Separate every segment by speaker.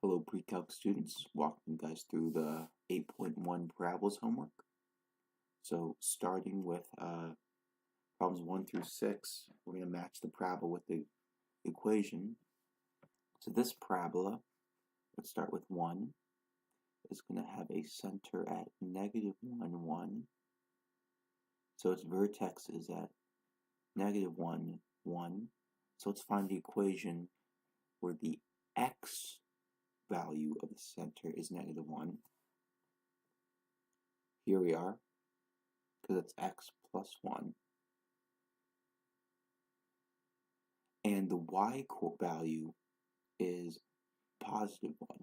Speaker 1: Hello pre-calc students, walking you guys through the 8.1 parabolas homework. So starting with problems 1 through 6, we're going to match the parabola with the equation. So this parabola, let's start with 1, is going to have a center at negative 1, 1. So its vertex is at negative 1, 1. So let's find the equation where the x value of the center is negative 1. Here we are, because it's x plus 1. And the y value is positive 1.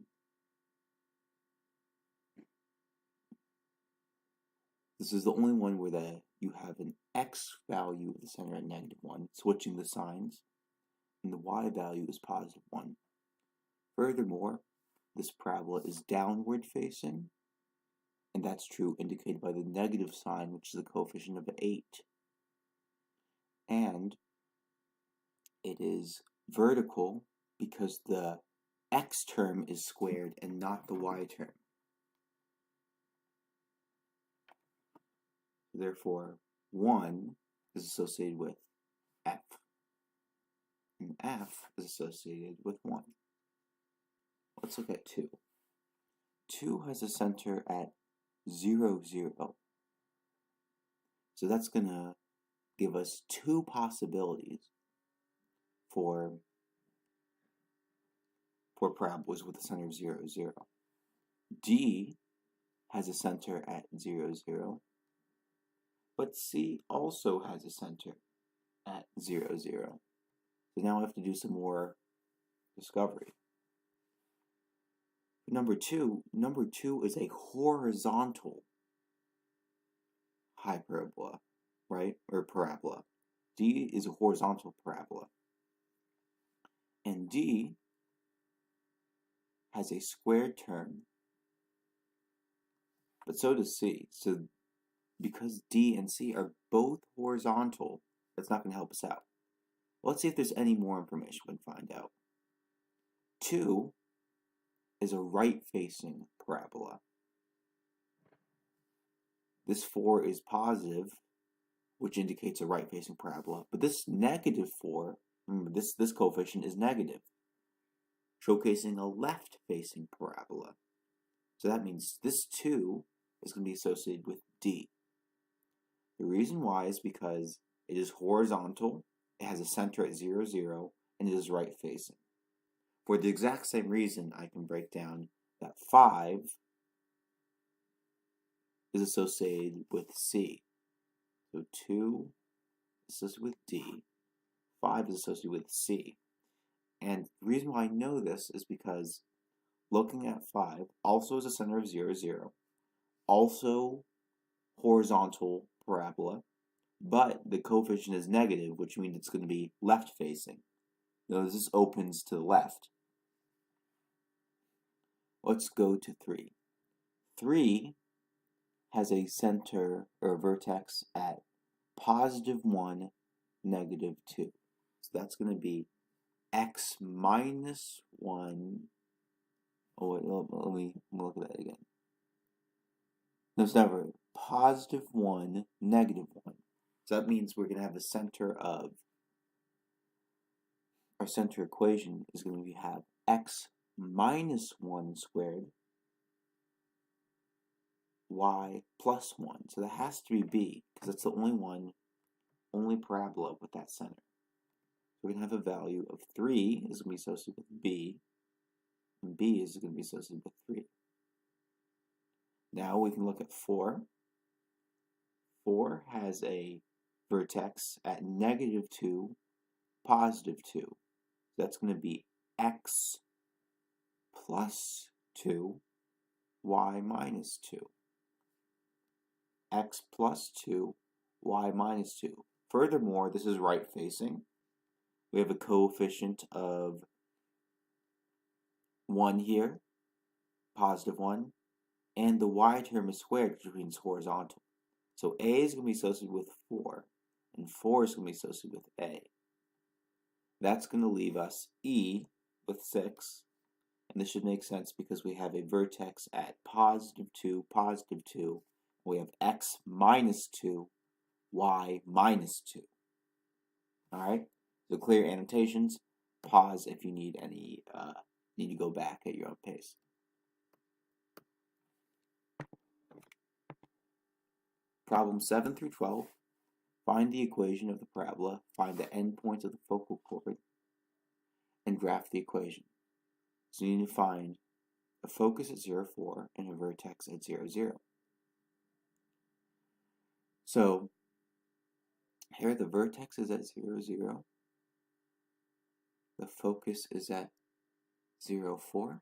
Speaker 1: This is the only one where you have an x value of the center at negative 1, switching the signs, and the y value is positive 1. Furthermore, this parabola is downward facing, and that's true indicated by the negative sign, which is the coefficient of 8. And it is vertical because the x term is squared and not the y term. Therefore, 1 is associated with f, and f is associated with 1. Let's look at 2. 2 has a center at 0, 0. So that's going to give us two possibilities for parabolas with a center of 0, 0. D has a center at 0, 0. But C also has a center at 0, 0. So now I have to do some more discovery. Number two is a horizontal hyperbola, right? Or parabola. D is a horizontal parabola. And D has a squared term, but so does C. So because D and C are both horizontal, that's not going to help us out. Let's see if there's any more information we can find out. 2 is a right-facing parabola. This 4 is positive, which indicates a right-facing parabola. But this negative 4, remember this coefficient is negative, showcasing a left-facing parabola. So that means this 2 is going to be associated with D. The reason why is because it is horizontal, it has a center at 0, 0, and it is right-facing. For the exact same reason, I can break down that 5 is associated with C. So 2 is associated with D, 5 is associated with C. And the reason why I know this is because looking at 5 also is a center of 0, 0, also horizontal parabola, but the coefficient is negative, which means it's going to be left-facing. Notice this opens to the left. Let's go to 3. 3 has a center or a vertex at positive 1, negative 2. So that's going to be x minus 1. Oh, wait, let me look at that again. No, it's never. Positive 1, negative 1. So that means we're going to have the center of our center equation is going to have x minus 1 squared, y plus 1. So that has to be b, because it's the only parabola with that center. So we're going to have a value of 3 is going to be associated with b, and b is going to be associated with 3. Now we can look at 4. 4 has a vertex at negative 2, positive 2. So that's going to be x plus 2, y minus 2. X plus 2, y minus 2. Furthermore, this is right-facing. We have a coefficient of 1 here, positive 1, and the y term is squared, which means horizontal. So A is going to be associated with 4, and 4 is going to be associated with A. That's going to leave us E with 6, And this should make sense because we have a vertex at positive 2, positive 2. We have x minus 2, y minus 2. All right? So clear annotations. Pause if you need any, need to go back at your own pace. Problem 7 through 12. Find the equation of the parabola, find the endpoints of the focal chord, and graph the equation. So you need to find a focus at 0, 4 and a vertex at 0, 0. So here the vertex is at 0, 0. The focus is at 0, 4.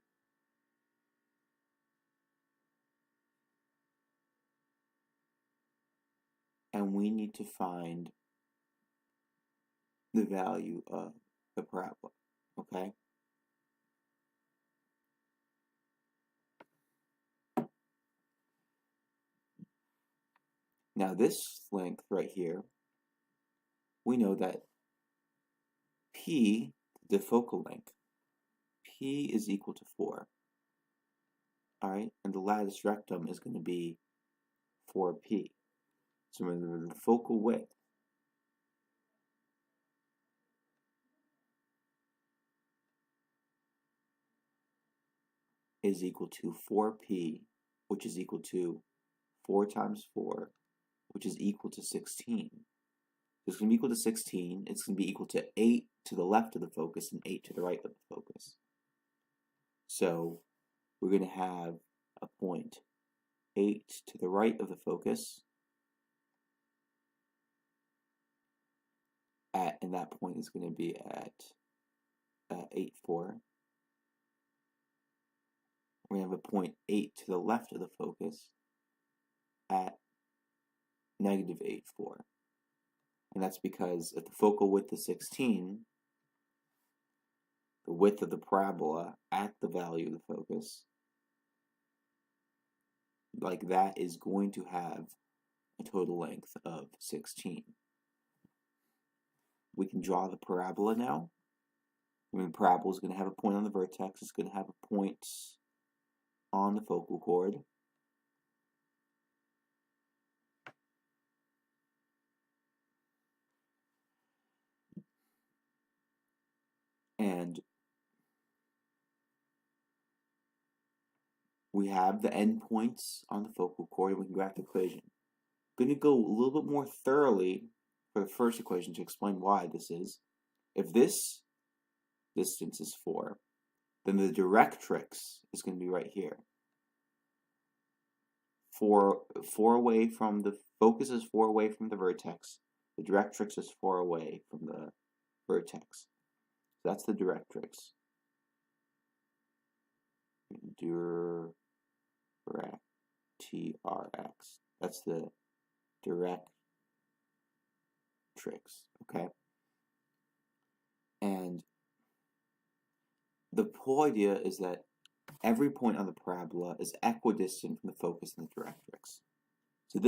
Speaker 1: And we need to find the value of the parabola, okay? Now this length right here, we know that P, the focal length, P is equal to 4. All right, and the lattice rectum is going to be 4P. So remember the focal width is equal to 4P, which is equal to 4 times 4, which is equal to 16. It's going to be equal to 16. It's going to be equal to 8 to the left of the focus and 8 to the right of the focus. So we're going to have a point 8 to the right of the focus, and that point is going to be at 8, 4. We're going to have a point 8 to the left of the focus at negative 8, 4. And that's because if the focal width is 16, the width of the parabola at the value of the focus, like that, is going to have a total length of 16. We can draw the parabola now. I mean, the parabola is going to have a point on the vertex. It's going to have a point on the focal chord. And we have the endpoints on the focal chord, and we can graph the equation. I'm going to go a little bit more thoroughly for the first equation to explain why this is. If this distance is 4, then the directrix is going to be right here. 4 away from the focus is 4 away from the vertex. The directrix is 4 away from the vertex. So that's the directrix. TRX. That's the directrix. Okay. And the whole idea is that every point on the parabola is equidistant from the focus and the directrix. So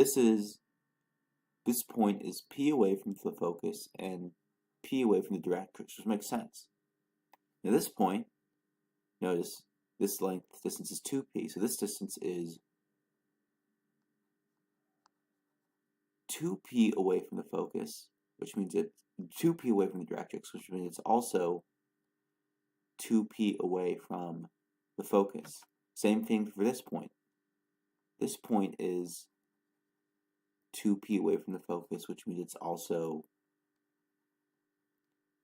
Speaker 1: this point is P away from the focus and P away from the directrix, which makes sense. Now this point, notice this distance is 2P, so this distance is 2P away from the focus, which means it's 2P away from the directrix, which means it's also 2P away from the focus. Same thing for this point. This point is 2P away from the focus, which means it's also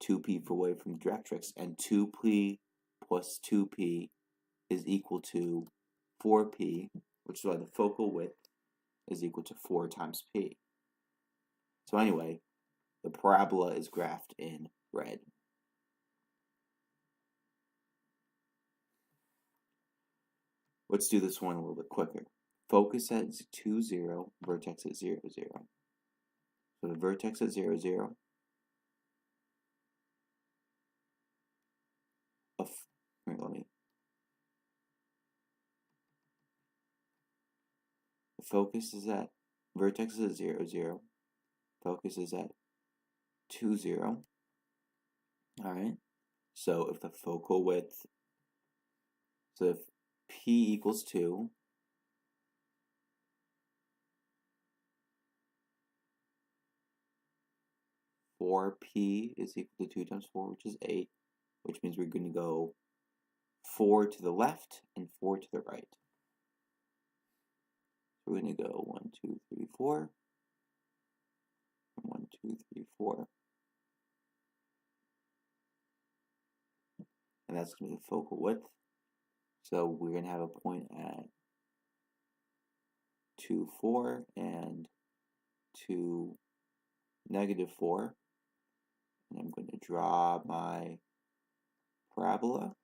Speaker 1: 2P away from the directrix, and 2P plus 2P is equal to 4P, which is why the focal width is equal to 4 times P. So anyway, the parabola is graphed in red. Let's do this one a little bit quicker. Focus at 2, 0, vertex at 0, 0. So the vertex at 0, 0. The focus is at, vertex is at 0, 0. Focus is at 2, 0. Alright, so if the focal width So if P equals 2, four P is equal to 2 times 4, which is 8, which means we're going to go 4 to the left and 4 to the right. So we're going to go 1, 2, 3, 4, and 1, 2, 3, 4. And that's going to be the focal width. So we're going to have a point at 2, 4 and 2, -4. And I'm going to draw my parabola.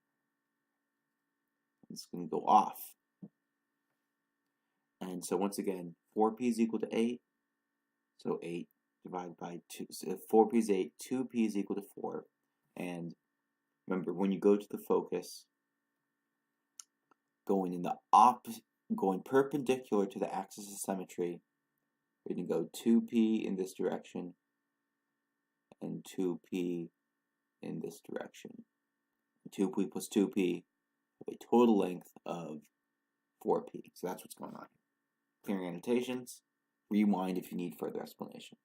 Speaker 1: It's going to go off. And so once again, 4P is equal to 8. So 8 divided by 2. So if 4P is 8, 2P is equal to 4. And remember, when you go to the focus, going perpendicular to the axis of symmetry, we're going to go 2P in this direction and 2P in this direction. 2P plus 2P, a total length of 4P. So that's what's going on here. Clearing annotations. Rewind if you need further explanation.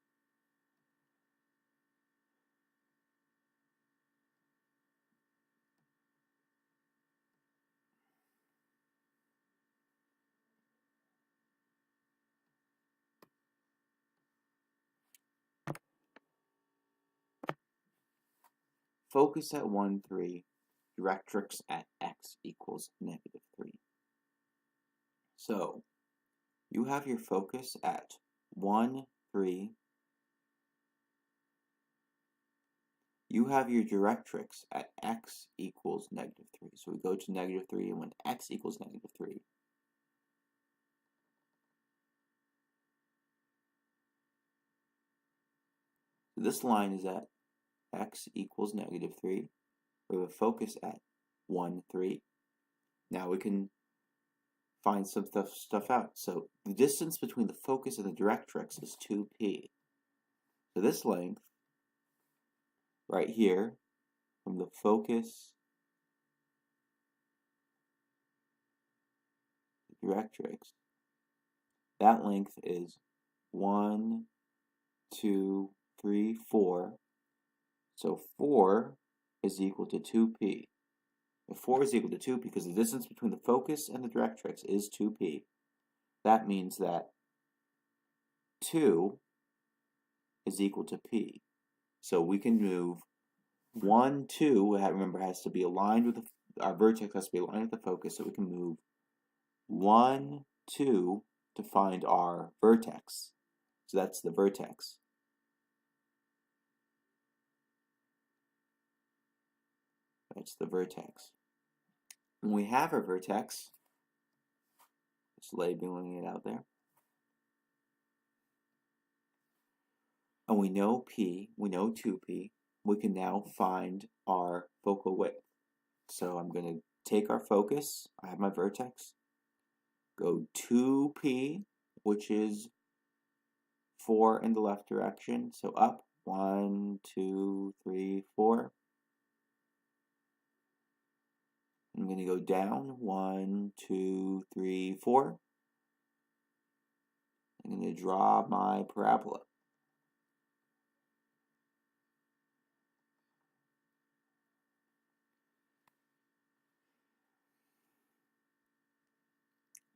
Speaker 1: Focus at 1, 3. Directrix at x equals -3. So you have your focus at 1, 3. You have your directrix at x equals -3. So we go to -3, and when x equals -3, so this line is at x equals -3. We have a focus at 1, 3. Now we can find some stuff out. So the distance between the focus and the directrix is 2P. So this length right here from the focus to the directrix, that length is 1, 2, 3, 4. So 4 is equal to 2P. If 4 is equal to 2P, because the distance between the focus and the directrix is 2P, that means that 2 is equal to P. So we can move 1, 2, remember, has to be aligned with our vertex has to be aligned with the focus, so we can move 1, 2 to find our vertex. So that's the vertex. That's the vertex. When we have our vertex, just labeling it out there, and we know P, we know 2P, we can now find our focal width. So I'm going to take our focus, I have my vertex, go 2P, which is 4 in the left direction, so up, 1, 2, 3, 4. I'm going to go down, 1, 2, 3, 4. I'm going to draw my parabola.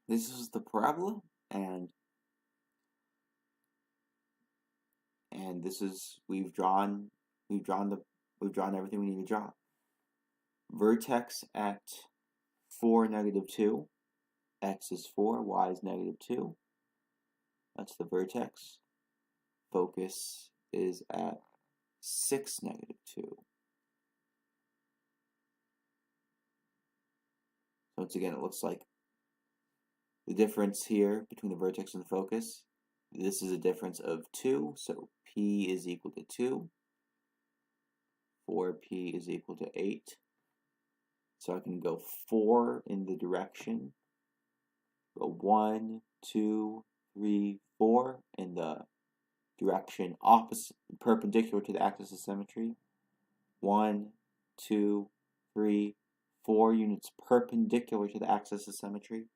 Speaker 1: This is the parabola, and this is we've drawn everything we need to draw. Vertex at 4, -2. X is 4, y is -2. That's the vertex. Focus is at 6, -2. So once again, it looks like the difference here between the vertex and the focus, this is a difference of 2, so P is equal to 2. 4P is equal to 8. So I can go 4 in the direction, go 1, 2, 3, 4 in the direction opposite, perpendicular to the axis of symmetry. 1, 2, 3, 4 units perpendicular to the axis of symmetry.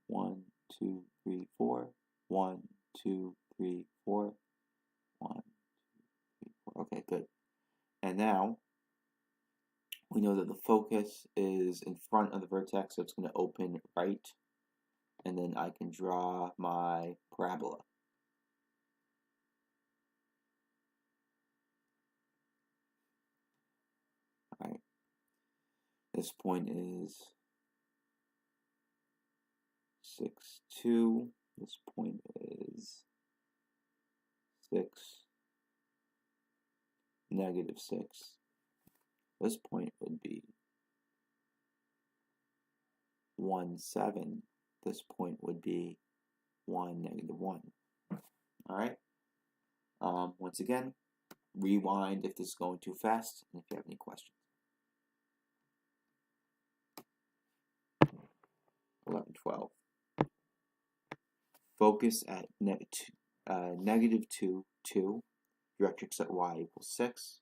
Speaker 1: 1, 2, 3, 4. 1, 2, 3, 4. 1, 2, 3, 4. Okay, good. And now we know that the focus is in front of the vertex, so it's going to open right. And then I can draw my parabola. All right. This point is 6, 2. This point is 6, negative 6. This point would be 1, 7. This point would be 1, negative 1. All right. Once again, rewind if this is going too fast, and if you have any questions. 11, 12. Focus at negative 2, 2. Directrix at y equals 6.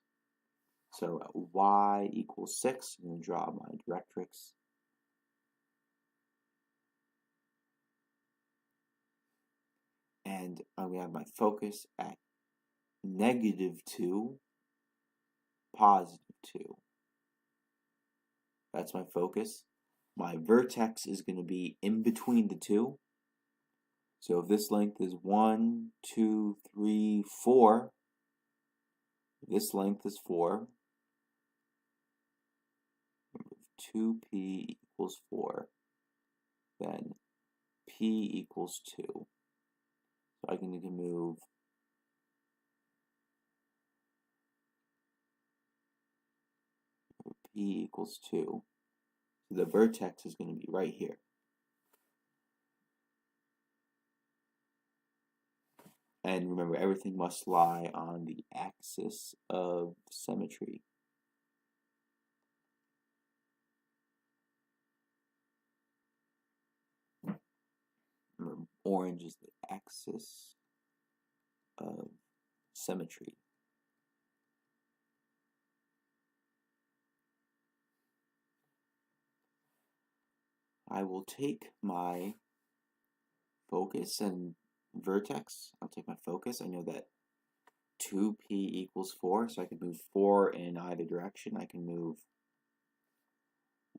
Speaker 1: So at y equals 6, I'm going to draw my directrix. And I'm going to have my focus at negative 2, positive 2. That's my focus. My vertex is going to be in between the two. So if this length is 1, 2, 3, 4, this length is 4. 2p equals 4. Then p equals 2. So I can move p equals 2. So the vertex is going to be right here. And remember, everything must lie on the axis of symmetry. Remember, orange is the axis of symmetry. I will take my focus and vertex. I'll take my focus. I know that 2p equals 4, so I can move 4 in either direction. I can move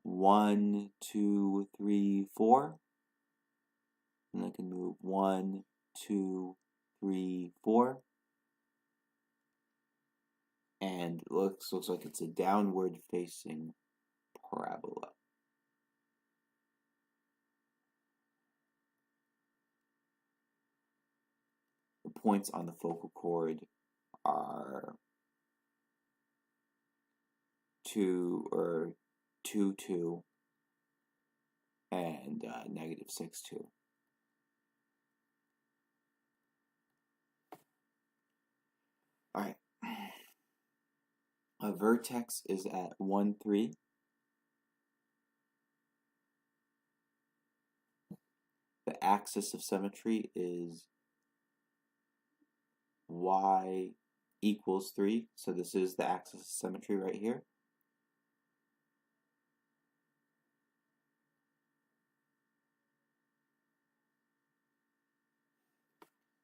Speaker 1: 1, 2, 3, 4. And I can move 1, 2, 3, 4. And it looks like it's a downward facing parabola. The points on the focal chord are 2, 2, and negative 6, 2. All right. A vertex is at 1, 3. The axis of symmetry is y equals 3. So this is the axis of symmetry right here.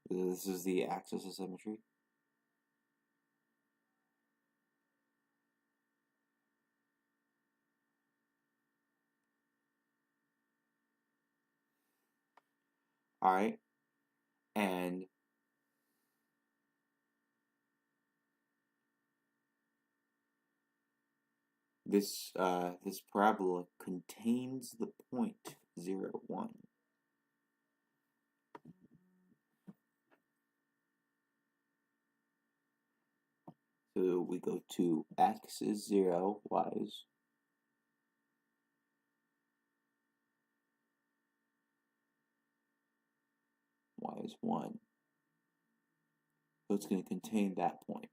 Speaker 1: This is the axis of symmetry. All right. And this parabola contains the point 0, 1. So we go to x is 0, y is 1. So it's going to contain that point.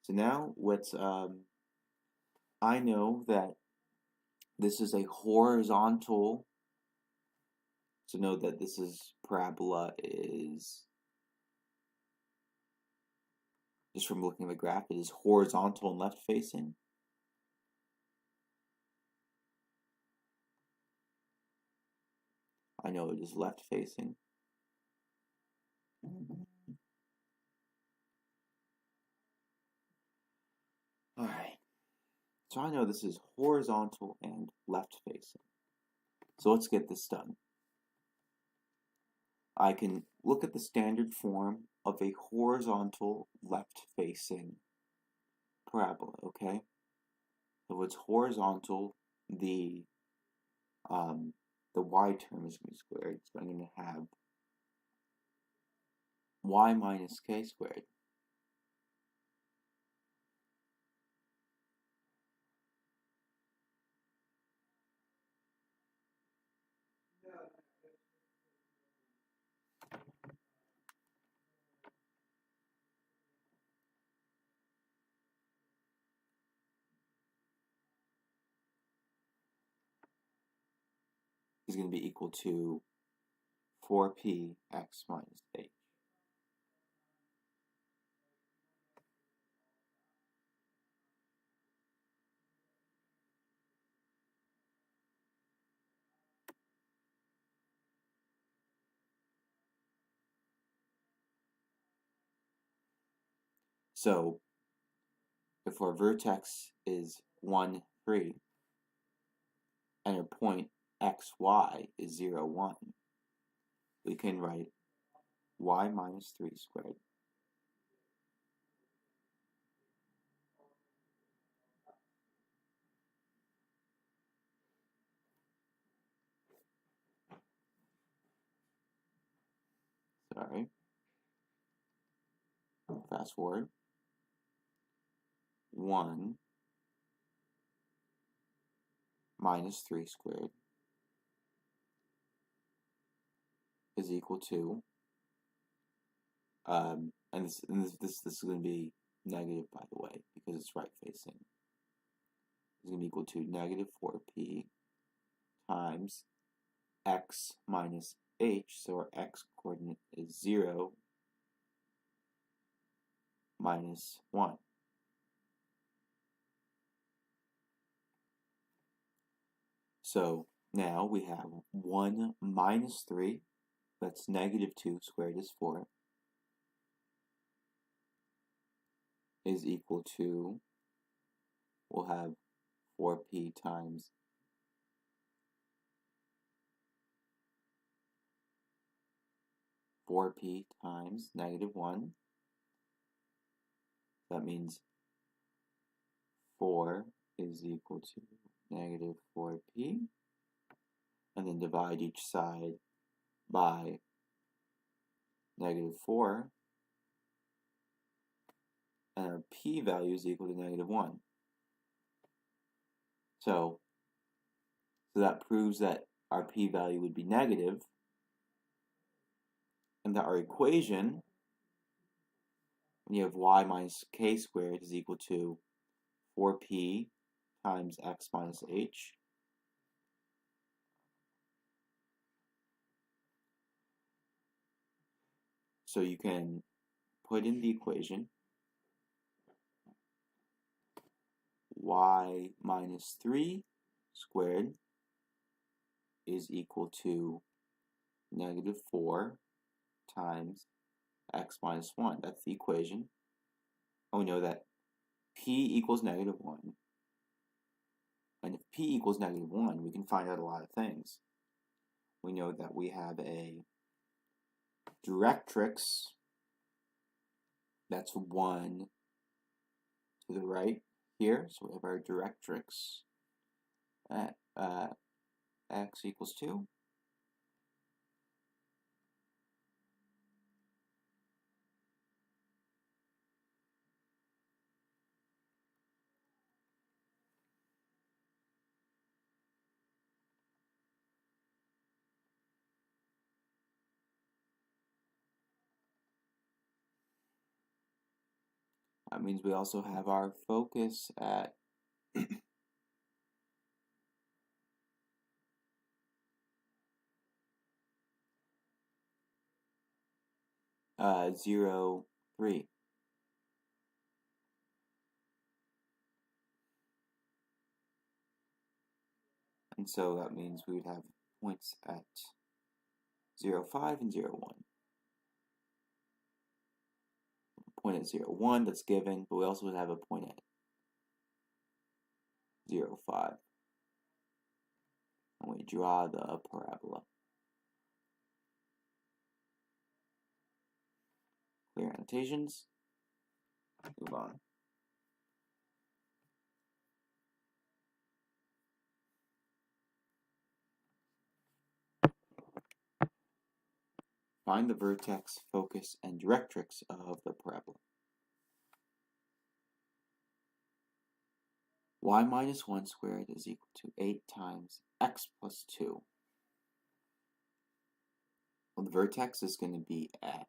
Speaker 1: So now let's, I know that this is a horizontal, so know that this is, parabola is, just from looking at the graph, it is horizontal and left facing. know it is left facing. Alright, so I know this is horizontal and left facing. So let's get this done. I can look at the standard form of a horizontal left facing parabola, okay? So if it's horizontal, the y term is going to be squared, so I'm going to have y minus k squared. Is going to be equal to 4p x minus h. So if our vertex is 1, 3, and our point xy is 0, 1, we can write y minus 3 squared fast forward, 1 minus 3 squared is equal to, and this is going to be negative, by the way, because it's right facing. It's going to be equal to negative 4p times x minus h, so our x coordinate is 0 minus 1. So now we have 1 minus 3, that's negative 2 squared is 4, is equal to, we'll have 4p times negative 1. That means 4 is equal to negative 4p. And then divide each side by negative 4. And our p value is equal to negative 1. So that proves that our p value would be negative, and that our equation, when you have y minus k squared, is equal to 4p times x minus h. So you can put in the equation y minus 3 squared is equal to negative 4 times x minus 1. That's the equation. And we know that p equals negative 1. And if p equals negative 1, we can find out a lot of things. We know that we have a directrix that's 1 to the right here. So we have our directrix at x equals 2. That means we also have our focus at 0, 3. And so that means we would have points at 0, 5, and 0, 1. Point at 0, 1 that's given, but we also would have a point at 0, 5. And we draw the parabola. Clear annotations. Move on. Find the vertex, focus, and directrix of the parabola. Y minus 1 squared is equal to 8 times x plus 2. Well, the vertex is going to be at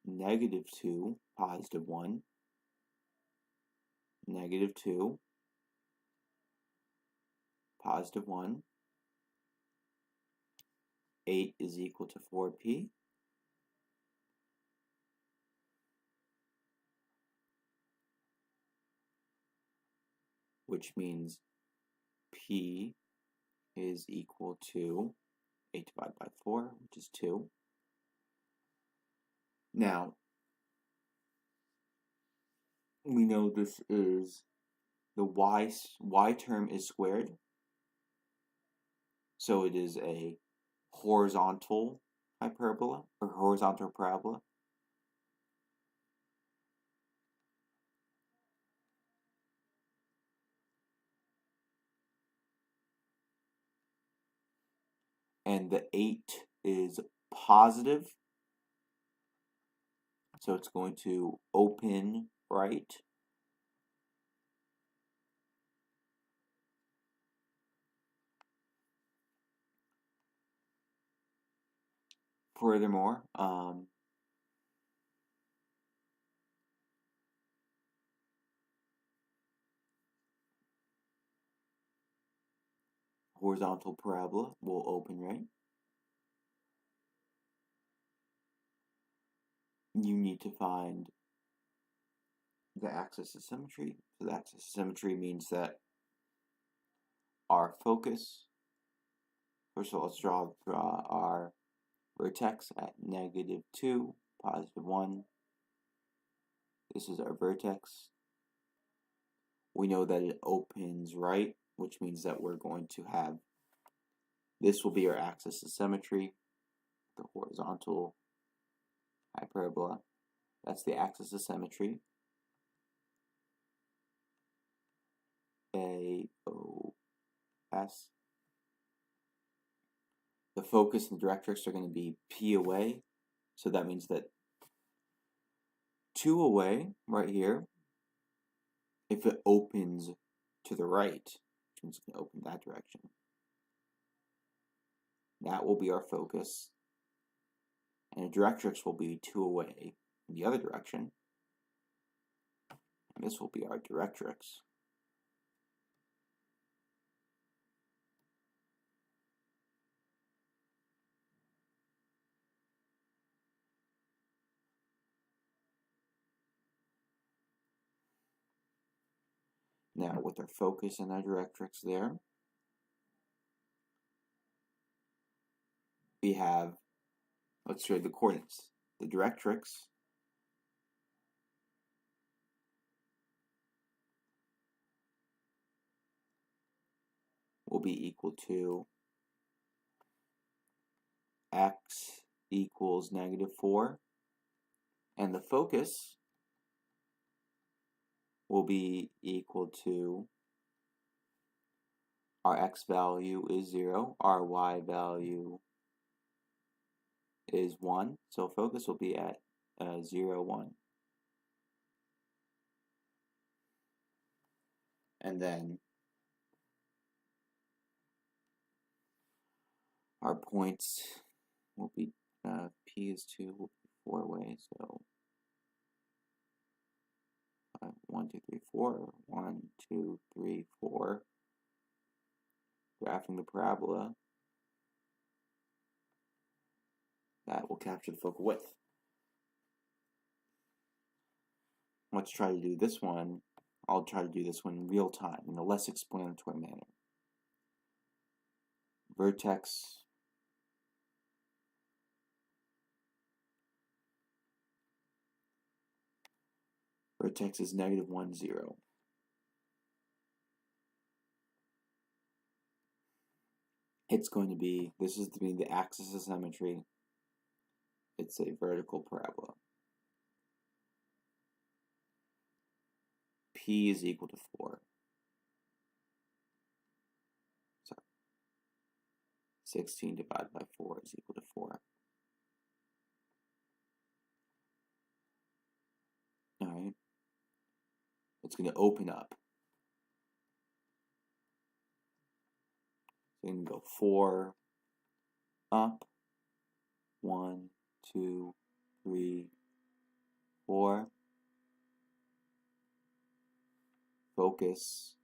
Speaker 1: negative 2, positive 1, negative 2, positive 1. 8 is equal to 4p. Which means p is equal to 8 divided by 4, which is 2. Now, we know this is the y term is squared, so it is a horizontal hyperbola or horizontal parabola. And the 8 is positive, so it's going to open right. Furthermore, horizontal parabola will open right. You need to find the axis of symmetry. So the axis of symmetry means that our focus, first of all, let's draw our vertex at negative 2, positive 1. This is our vertex. We know that it opens right, which means that we're going to have, this will be our axis of symmetry, the horizontal hyperbola. That's the axis of symmetry. AOS. The focus and the directrix are going to be P away. So that means that 2 away, right here, if it opens to the right, which means it's going to open that direction, that will be our focus. And the directrix will be 2 away in the other direction. And this will be our directrix. Now, with our focus and our directrix there, we have, let's show the coordinates. The directrix will be equal to x equals negative 4, and the focus will be equal to, our x value is 0, our y value is 1, so focus will be at 0, 1. And then our points will be, P is 2, will be 4 away, so 1, 2, 3, 4, 1, 2, 3, 4. Graphing the parabola, that will capture the focal width. Let's try to do this one I'll try to do this one in real time, in a less explanatory manner. Vertex is negative 1, 0. It's going to be, this is to be the axis of symmetry. It's a vertical parabola. P is equal to 4. Sorry. 16 divided by 4 is equal to 4. Alright. It's going to open up. So you can go 4 up, 1, 2, 3, 4. Focus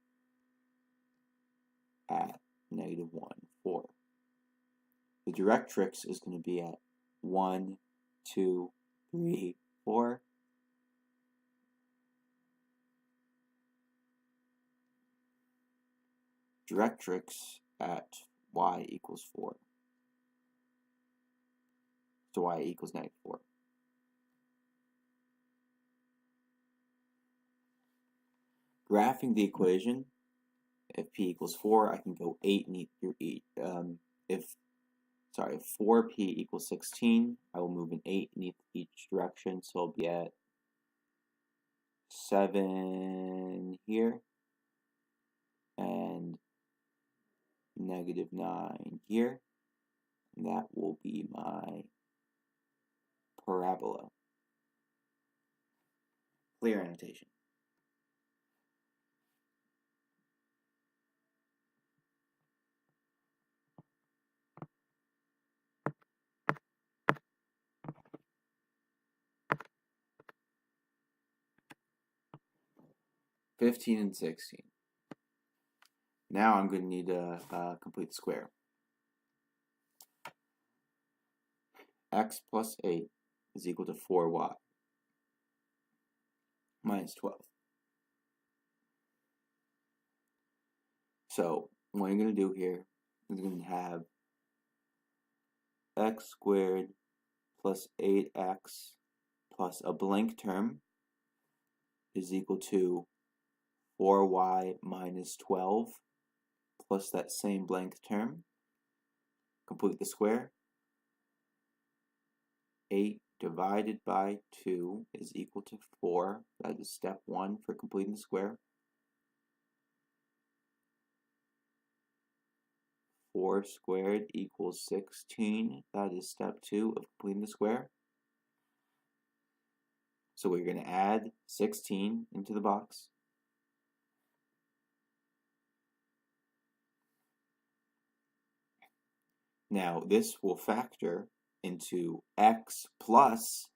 Speaker 1: at negative 1, 4. The directrix is going to be at 1, 2, 3, 4. Directrix at y equals 4. So y equals negative 4. Graphing the equation, if p equals 4, I can go 8 through 8. If 4p equals 16, I will move an 8 in each direction, so I'll be at 7 here, and negative 9 here, and that will be my parabola. Clear annotation. (15 and 16). Now I'm going to need a complete square. X plus 8 is equal to 4y minus 12. So what I'm going to do here is going to have x squared plus 8x plus a blank term is equal to 4y minus 12 plus that same blank term. Complete the square. 8 divided by 2 is equal to 4. That is step 1 for completing the square. 4 squared equals 16. That is step 2 of completing the square. So we're going to add 16 into the box. Now this will factor into x plus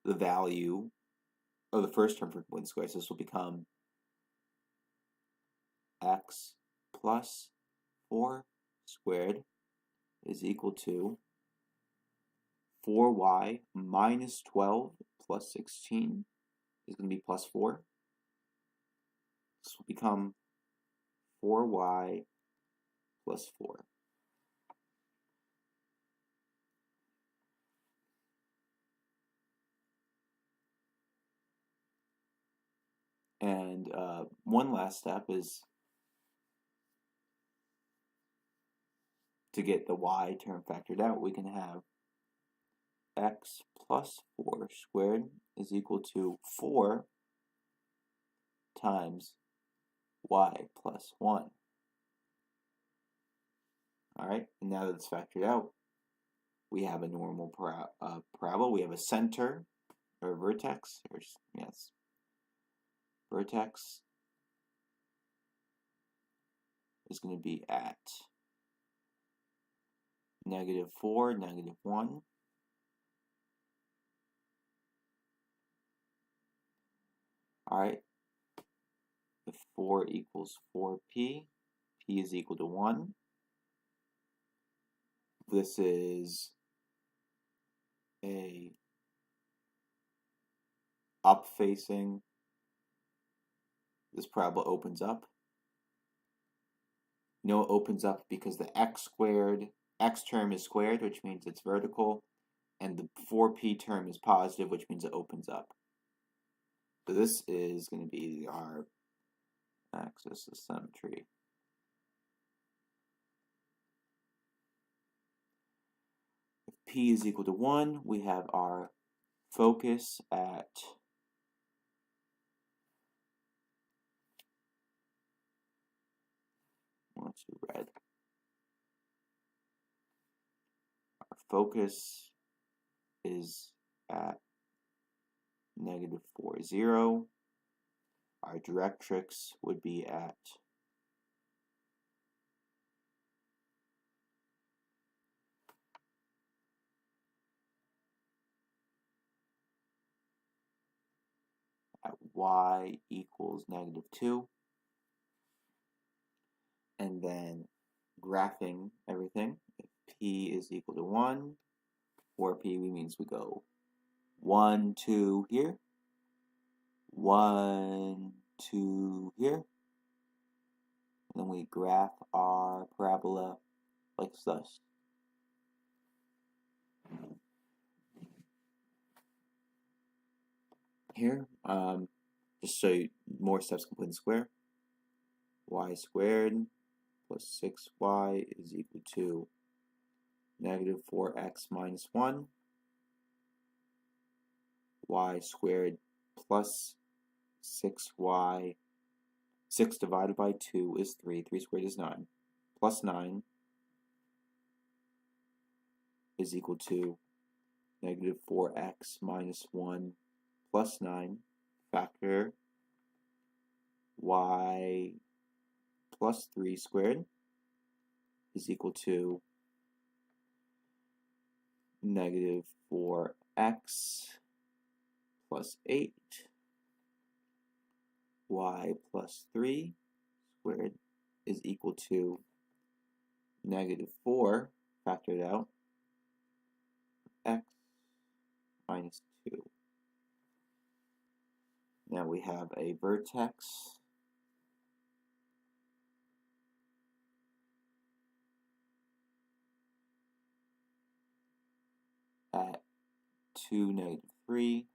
Speaker 1: the value of the first term for completing the square. So this will become x plus 4 squared is equal to 4y minus 12 plus 16 is going to be plus 4. This will become 4y plus 4. And one last step is to get the y term factored out. We can have x plus 4 squared is equal to 4 times y plus 1. Alright, and now that it's factored out, we have a normal parabola. We have a center, or vertex, or yes, vertex is going to be at negative 4, negative 1. Alright, if 4 equals 4p, p is equal to 1. This is a up-facing this parabola opens up. You know it opens up because the x term is squared, which means it's vertical, and the 4p term is positive, which means it opens up. So this is going to be our axis of symmetry. If p is equal to 1, we have our focus at red. Our focus is at -4, 0. Our directrix would be at y equals -2. And then graphing everything, if p is equal to 1, 4p means we go 1, 2 here, 1, 2 here, and then we graph our parabola like thus. Here, just show you more steps complete in square. Y squared plus 6y is equal to -4x minus 1. Y squared plus 6y, 6 divided by 2 is 3, 3 squared is 9, plus 9 is equal to -4x minus 1 plus 9, factor y plus 3 squared is equal to -4x plus 8, y plus 3 squared is equal to -4, factor it out, x minus 2. Now we have a vertex at 2, -3.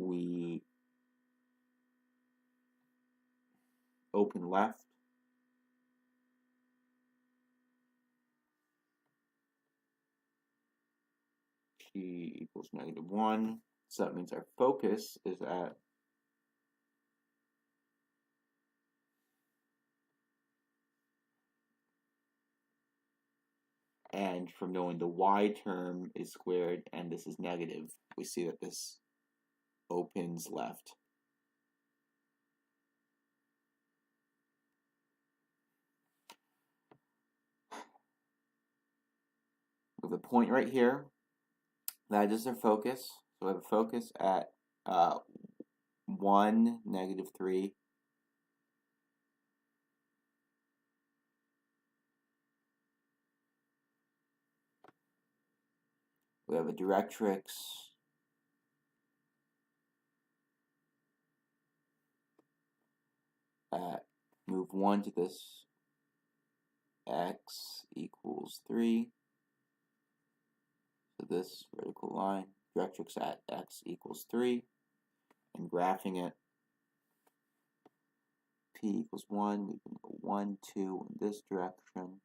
Speaker 1: We open left, t equals -1, so that means our focus is at and from knowing the y term is squared and this is negative, we see that this opens left. We have a point right here. That is our focus. So we have a focus at 1, -3. We have a directrix at move 1 to this, x equals 3. So this vertical line, directrix at x equals 3, and graphing it, p equals 1, we can go 1, 2 in this direction,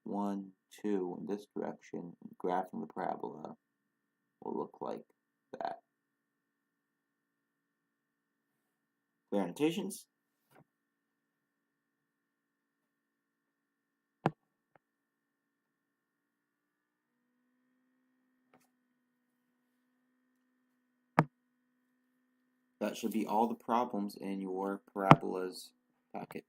Speaker 1: 1, 2 in this direction, and graphing the parabola will look like that. Clear annotations? That should be all the problems in your parabolas packet.